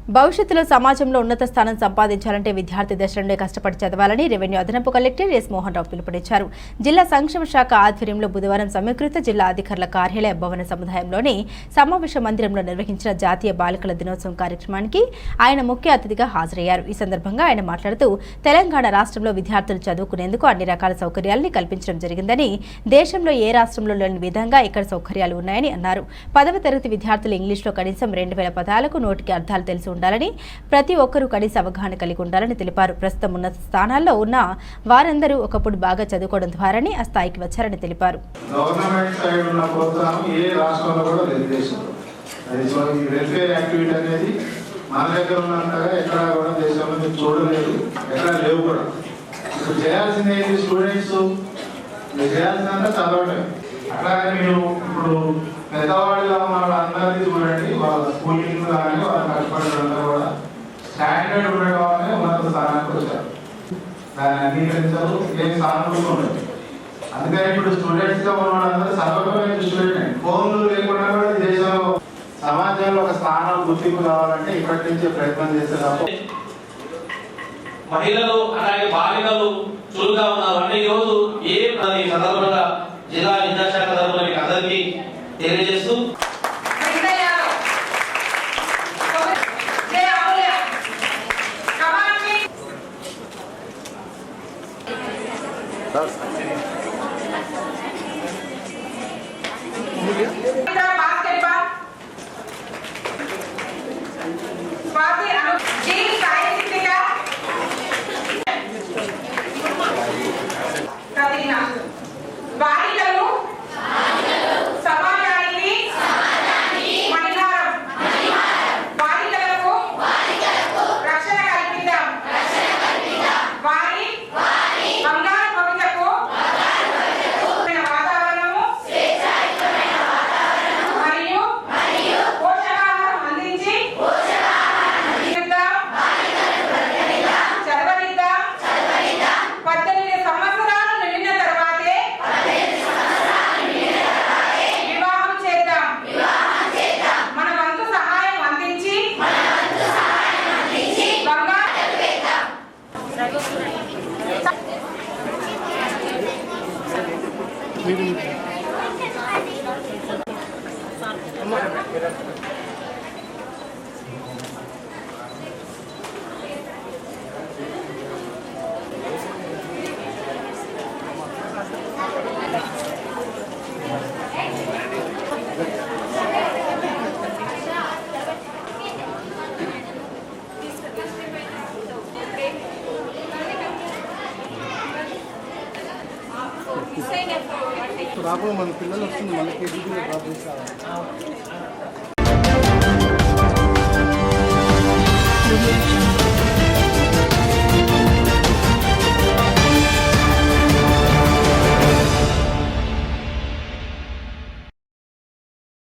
భవిష్యత్తులో సమాజంలో ఉన్నత స్థానం సంపాదించాలంటే విద్యార్థి దశలోనే కష్టపడి చదవాలని రెవెన్యూ అదనపు కలెక్టర్ ఎస్ మోహన్ రావు పిలుపునిచ్చారు. జిల్లా సంక్షేమ శాఖ ఆధ్వర్యంలో బుధవారం సమీకృత జిల్లా అధికారుల కార్యాలయ భవన సముదాయంలోని సమావేశ మందిరంలో నిర్వహించిన జాతీయ బాలికల దినోత్సవం కార్యక్రమానికి ఆయన ముఖ్య అతిథిగా హాజరయ్యారు. ఈ సందర్భంగా ఆయన మాట్లాడుతూ తెలంగాణ రాష్ట్రంలో విద్యార్థులు చదువుకునేందుకు అన్ని రకాల సౌకర్యాలను కల్పించడం జరిగిందని, దేశంలో ఏ రాష్ట్రంలో లేని విధంగా ఇక్కడ సౌకర్యాలు ఉన్నాయని అన్నారు. 10వ తరగతి విద్యార్థులు ఇంగ్లీష్లో కనీసం 2000 పదాలకు నోటికి అర్థాలు తెలిసి ఉండాలని, ప్రతి ఒక్కరూ కనీస అవగాహన కలిగి ఉండాలని తెలిపారు. ప్రస్తుతం ఉన్నత స్థానాల్లో ఉన్న వారందరూ ఒకప్పుడు బాగా చదువుకోవడం ద్వారానే ఆ స్థాయికి వచ్చారని తెలిపారు. గవర్నమెంట్ సైడ్ ఉన్న ప్రోత్సాహం ఏ రాష్ట్రంలో కూడా లేదు దేశంలో. అది సో ఈ వెల్ఫేర్ యాక్టివిటీ అనేది మన దగ్గర ఉన్నంతగా ఎక్కడ కూడా దేశంలో మీరు చూడలేదు, ఎక్కడ లేవు కూడా. ఇప్పుడు చేయాల్సింది ఏంటి? స్టూడెంట్స్ మీరు చేయాల్సిందంతా చదవటం. అట్లాగే మీరు ఇప్పుడు పెద్దవాళ్ళుగా ఉన్న వాళ్ళందరినీ చూడండి, వాళ్ళ స్కూలింగ్ కానీ వాళ్ళ కష్టపడేదంతా కూడా స్టాండర్డ్ ఉండడం వల్లనే ఉన్నత స్థానానికి వచ్చారు. దాన్ని అంగీకరించారు, ఏం సానుభూతి ఉండదు. అందుకని ఇప్పుడు స్టూడెంట్స్ గా ఉన్న వాళ్ళందరూ సర్వమైన స్టూడెంట్. ఫోన్లు లేకుండా కూడా దేశంలో సమాజంలో ఒక స్థానం గుర్తింపు కావాలంటే ఇప్పటి నుంచే ప్రయత్నం చేస్తారు. మహిళలు అలాగే బాలికలు చురుగ్గా ఉన్నారు అంటే ఈరోజు ఏ సందర్భంగా జిల్లా విద్యాశాఖ తరఫున మీకు అందరికీ తెలియజేస్తూ రాబోయే మన పిల్లలు వస్తుంది, మనకి డ్రాప్ చేస్తారు.